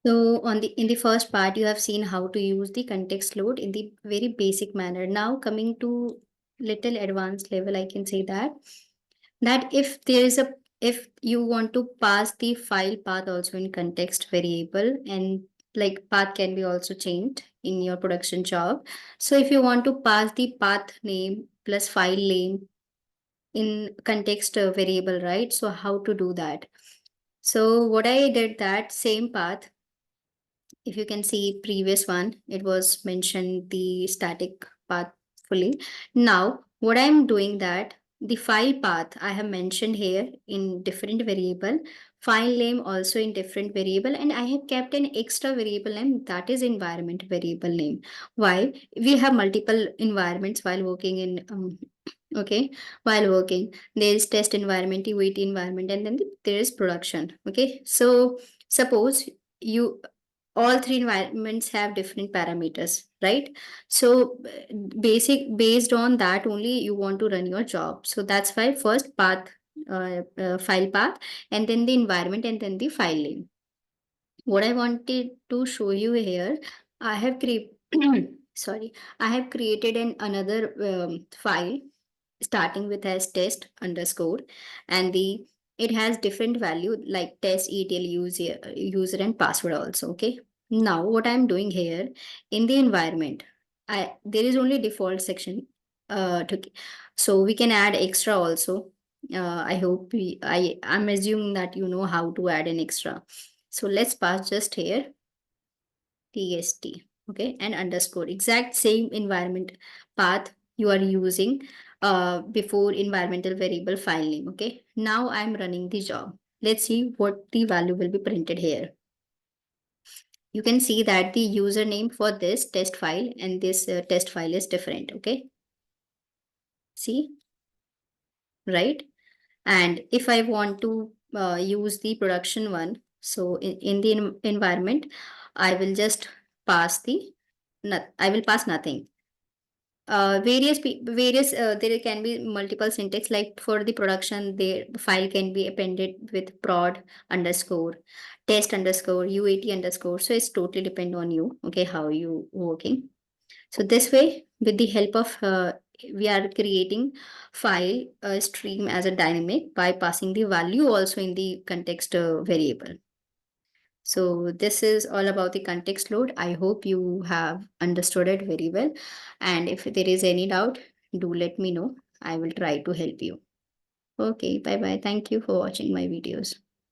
So in the first part, you have seen how to use the context load in the very basic manner. Now coming to little advanced level, I can say that if you want to pass the file path also in context variable, and like path can be also changed in your production job. So if you want to pass the path name plus file name in context variable, right? So how to do that? So what I did, that same path, if you can see previous one, it was mentioned the static path fully. Now what I'm doing, that the file path I have mentioned here in different variable, file name also in different variable, and I have kept an extra variable name, that is environment variable name. Why? We have multiple environments while working in okay, while working there is test environment, UAT environment, and then there is production. Okay, so suppose you, all three environments have different parameters, right? So based on that only you want to run your job. So that's why first path, file path, and then the environment, and then the file name. What I wanted to show you here, I have created sorry, I have created another file starting with as test underscore, and the it has different value like test etl user and password also. Okay, now what I'm doing here, in the environment, I there is only default section to, so we can add extra also. I hope I'm assuming that you know how to add an extra. So let's pass just here tst, okay, and underscore, exact same environment path you are using before environmental variable file name. Okay, now I'm running the job. Let's see what the value will be printed here. You can see that the username for this test file and this test file is different. Okay, see, right? And if I want to use the production one, so in the environment, I will just pass the, I will pass nothing. Various there can be multiple syntax, like for the production the file can be appended with prod underscore, test underscore, uat underscore. So it's totally depend on you, okay, how you working. So this way, with the help of we are creating file stream as a dynamic by passing the value also in the context variable. So this is all about the context load. I hope you have understood it very well. And if there is any doubt, do let me know. I will try to help you. Okay, bye bye. Thank you for watching my videos.